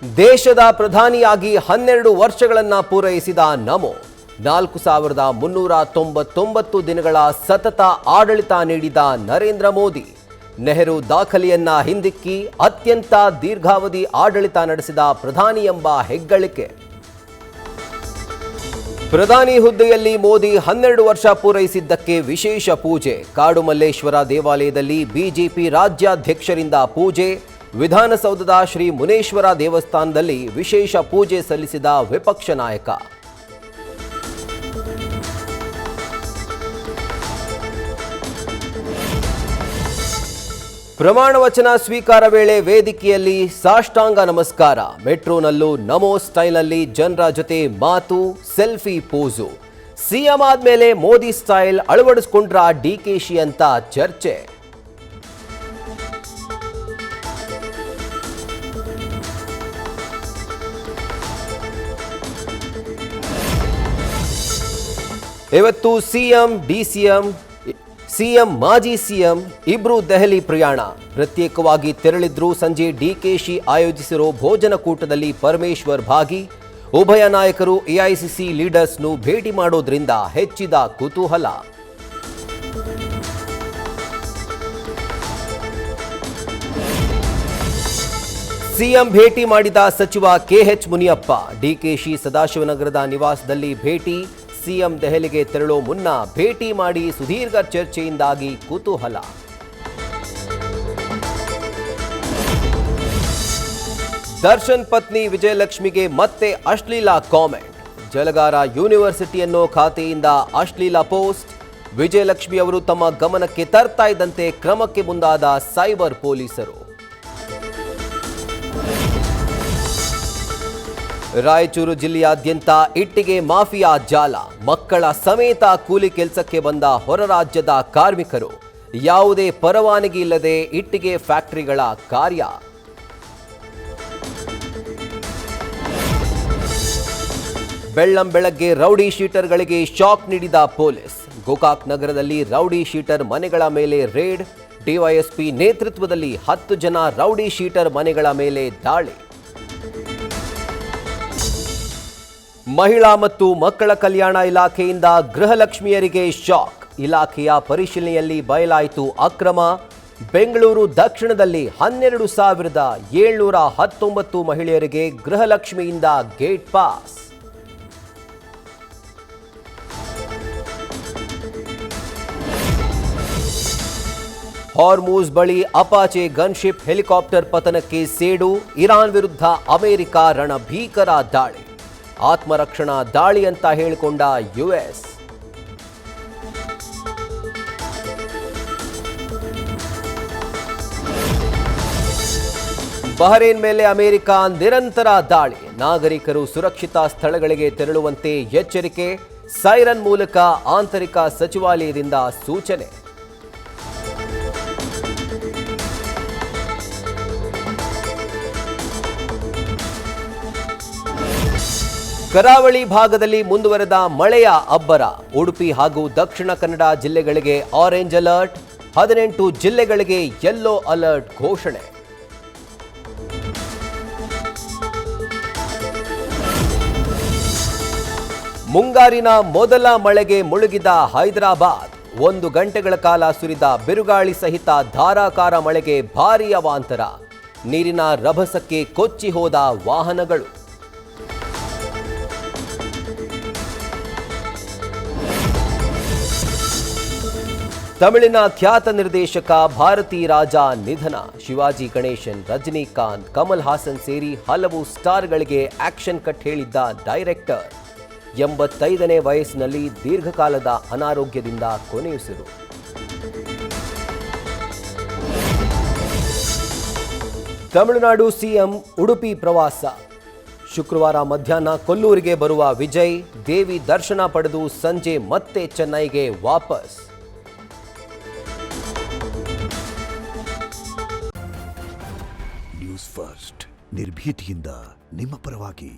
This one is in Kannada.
ದೇಶದ ಪ್ರಧಾನಿಯಾಗಿ 12 ವರ್ಷಗಳನ್ನು ಪೂರೈಸಿದ ನಮೋ 4399 ದಿನಗಳ ಸತತ ಆಡಳಿತ ನೀಡಿದ ನರೇಂದ್ರ ಮೋದಿ ನೆಹರು ದಾಖಲೆಯನ್ನ ಹಿಂದಿಕ್ಕಿ ಅತ್ಯಂತ ದೀರ್ಘಾವಧಿ ಆಡಳಿತ ನಡೆಸಿದ ಪ್ರಧಾನಿ ಎಂಬ ಹೆಗ್ಗಳಿಕೆ. ಪ್ರಧಾನಿ ಹುದ್ದೆಯಲ್ಲಿ ಮೋದಿ 12 ವರ್ಷ ಪೂರೈಸಿದ್ದಕ್ಕೆ ವಿಶೇಷ ಪೂಜೆ. ಕಾಡುಮಲ್ಲೇಶ್ವರ ದೇವಾಲಯದಲ್ಲಿ ಬಿಜೆಪಿ ರಾಜ್ಯಾಧ್ಯಕ್ಷರಿಂದ ಪೂಜೆ. ವಿಧಾನಸೌಧದ ಶ್ರೀ ಮುನೇಶ್ವರ ದೇವಸ್ಥಾನದಲ್ಲಿ ವಿಶೇಷ ಪೂಜೆ ಸಲ್ಲಿಸಿದ ವಿಪಕ್ಷ ನಾಯಕ. ಪ್ರಮಾಣ ವಚನ ಸ್ವೀಕಾರ ವೇಳೆ ವೇದಿಕೆಯಲ್ಲಿ ಸಾಷ್ಟಾಂಗ ನಮಸ್ಕಾರ. ಮೆಟ್ರೋನಲ್ಲೂ ನಮೋ ಸ್ಟೈಲ್ನಲ್ಲಿ ಜನರ ಜೊತೆ ಮಾತು, ಸೆಲ್ಫಿ ಪೋಸು. ಸಿಎಂ ಆದ್ಮೇಲೆ ಮೋದಿ ಸ್ಟೈಲ್ ಅಳವಡಿಸಿಕೊಂಡ್ರ ಡಿಕೆಶಿ ಅಂತ ಚರ್ಚೆ. ಇವತ್ತು ಸಿಎಂ, ಡಿಸಿಎಂ, ಸಿಎಂ, ಮಾಜಿ ಸಿಎಂ ಇಬ್ರು ದೆಹಲಿ ಪ್ರಯಾಣ. ಪ್ರತ್ಯೇಕವಾಗಿ ತೆರಳಿದ್ರು. ಸಂಜೆ ಡಿಕೆಶಿ ಆಯೋಜಿಸಿರೋ ಭೋಜನ ಕೂಟದಲ್ಲಿ ಪರಮೇಶ್ವರ್ ಭಾಗಿ. ಉಭಯ ನಾಯಕರು ಎಐಸಿಸಿ ಲೀಡರ್ಸ್ನು ಭೇಟಿ ಮಾಡೋದ್ರಿಂದ ಹೆಚ್ಚಿದ ಕುತೂಹಲ. ಸಿಎಂ ಭೇಟಿ ಮಾಡಿದ ಸಚಿವ ಕೆಎಚ್ ಮುನಿಯಪ್ಪ. ಡಿಕೆಶಿ ಸದಾಶಿವನಗರದ ನಿವಾಸದಲ್ಲಿ ಭೇಟಿ. ಸಿಎಂ ದೆಹಲಿಗೆ ತೆರಳೋ ಮುನ್ನ ಭೇಟಿ ಮಾಡಿ ಸುದೀರ್ಘ ಚರ್ಚೆಯಿಂದಾಗಿ ಕುತೂಹಲ. ದರ್ಶನ್ ಪತ್ನಿ ವಿಜಯಲಕ್ಷ್ಮಿಗೆ ಮತ್ತೆ ಅಶ್ಲೀಲ ಕಾಮೆಂಟ್. ಜಲಗಾರ ಯೂನಿವರ್ಸಿಟಿ ಅನ್ನೋ ಖಾತೆಯಿಂದ ಅಶ್ಲೀಲ ಪೋಸ್ಟ್. ವಿಜಯಲಕ್ಷ್ಮಿ ಅವರು ತಮ್ಮ ಗಮನಕ್ಕೆ ತರ್ತಾ ಇದ್ದಂತೆ ಕ್ರಮಕ್ಕೆ ಮುಂದಾದ ಸೈಬರ್ ಪೊಲೀಸರು. ರಾಯಚೂರು ಜಿಲ್ಲೆಯಾದ್ಯಂತ ಇಟ್ಟಿಗೆ ಮಾಫಿಯಾ ಜಾಲ. ಮಕ್ಕಳ ಸಮೇತ ಕೂಲಿ ಕೆಲಸಕ್ಕೆ ಬಂದ ಹೊರ ರಾಜ್ಯದ ಕಾರ್ಮಿಕರು. ಯಾವುದೇ ಪರವಾನಗಿ ಇಲ್ಲದೆ ಇಟ್ಟಿಗೆ ಫ್ಯಾಕ್ಟರಿಗಳ ಕಾರ್ಯ. ಬೆಳ್ಳಂ ಬೆಳಗ್ಗೆ ರೌಡಿ ಶೀಟರ್ಗಳಿಗೆ ಶಾಕ್ ನೀಡಿದ ಪೊಲೀಸ್. ಗೋಕಾಕ್ ನಗರದಲ್ಲಿ ರೌಡಿ ಶೀಟರ್ ಮನೆಗಳ ಮೇಲೆ ರೇಡ್. ಡಿವೈಎಸ್ಪಿ ನೇತೃತ್ವದಲ್ಲಿ 10 ಜನ ರೌಡಿ ಶೀಟರ್ ಮನೆಗಳ ಮೇಲೆ ದಾಳಿ. ಮಹಿಳಾ ಮತ್ತು ಮಕ್ಕಳ ಕಲ್ಯಾಣ ಇಲಾಖೆಯಿಂದ ಗೃಹಲಕ್ಷ್ಮಿಯರಿಗೆ ಶಾಕ್. ಇಲಾಖೆಯ ಪರಿಶೀಲನೆಯಲ್ಲಿ ಬಯಲಾಯಿತು ಅಕ್ರಮ. ಬೆಂಗಳೂರು ದಕ್ಷಿಣದಲ್ಲಿ 12,719 ಮಹಿಳೆಯರಿಗೆ ಗೃಹಲಕ್ಷ್ಮಿಯಿಂದ ಗೇಟ್ ಪಾಸ್. ಹಾರ್ಮೂಜ್ ಬಳಿ ಅಪಾಚೆ ಗನ್ಶಿಪ್ ಹೆಲಿಕಾಪ್ಟರ್ ಪತನಕ್ಕೆ ಸೇಡು. ಇರಾನ್ ವಿರುದ್ಧ ಅಮೆರಿಕ ರಣಭೀಕರ ದಾಳಿ. ಆತ್ಮರಕ್ಷಣಾ ದಾಳಿ ಅಂತ ಹೇಳಿಕೊಂಡ ಯುಎಸ್. ಬಹರೇನ್ ಮೇಲೆ ಅಮೆರಿಕ ನಿರಂತರ ದಾಳಿ. ನಾಗರಿಕರು ಸುರಕ್ಷಿತ ಸ್ಥಳಗಳಿಗೆ ತೆರಳುವಂತೆ ಎಚ್ಚರಿಕೆ. ಸೈರನ್ ಮೂಲಕ ಆಂತರಿಕ ಸಚಿವಾಲಯದಿಂದ ಸೂಚನೆ. ಕರಾವಳಿ ಭಾಗದಲ್ಲಿ ಮುಂದುವರೆದ ಮಳೆಯ ಅಬ್ಬರ. ಉಡುಪಿ ಹಾಗೂ ದಕ್ಷಿಣ ಕನ್ನಡ ಜಿಲ್ಲೆಗಳಿಗೆ ಆರೆಂಜ್ ಅಲರ್ಟ್. 18 ಜಿಲ್ಲೆಗಳಿಗೆ ಯೆಲ್ಲೋ ಅಲರ್ಟ್ ಘೋಷಣೆ. ಮುಂಗಾರಿನ ಮೊದಲ ಮಳೆಗೆ ಮುಳುಗಿದ ಹೈದರಾಬಾದ್. 1 ಗಂಟೆಗಳ ಕಾಲ ಸುರಿದ ಬಿರುಗಾಳಿ ಸಹಿತ ಧಾರಾಕಾರ ಮಳೆಗೆ ಭಾರೀ ಅವಾಂತರ. ನೀರಿನ ರಭಸಕ್ಕೆ ಕೊಚ್ಚಿ ಹೋದ ವಾಹನಗಳು. ತಮಿಳಿನ ಖ್ಯಾತ ನಿರ್ದೇಶಕ ಭಾರತಿ ರಾಜ ನಿಧನ. ಶಿವಾಜಿ ಗಣೇಶನ್, ರಜನಿಕಾಂತ್, ಕಮಲ್ ಹಾಸನ್ ಸೇರಿ ಹಲವು ಸ್ಟಾರ್ಗಳಿಗೆ ಆಕ್ಷನ್ ಕಟ್ ಹೇಳಿದ್ದ ಡೈರೆಕ್ಟರ್ 85ನೇ ವಯಸ್ಸಿನಲ್ಲಿ ದೀರ್ಘಕಾಲದ ಅನಾರೋಗ್ಯದಿಂದ ಕೊನೆಯುಸಿರು. ತಮಿಳುನಾಡು ಸಿಎಂ ಉಡುಪಿ ಪ್ರವಾಸ. ಶುಕ್ರವಾರ ಮಧ್ಯಾಹ್ನ ಕೊಲ್ಲೂರಿಗೆ ಬರುವ ವಿಜಯ್. ದೇವಿ ದರ್ಶನ ಪಡೆದು ಸಂಜೆ ಮತ್ತೆ ಚೆನ್ನೈಗೆ ವಾಪಸ್. ನ್ಯೂಸ್ ಫಸ್ಟ್ ನಿರ್ಭೀತಿಯಿಂದ ನಿಮ್ಮ ಪರವಾಗಿ.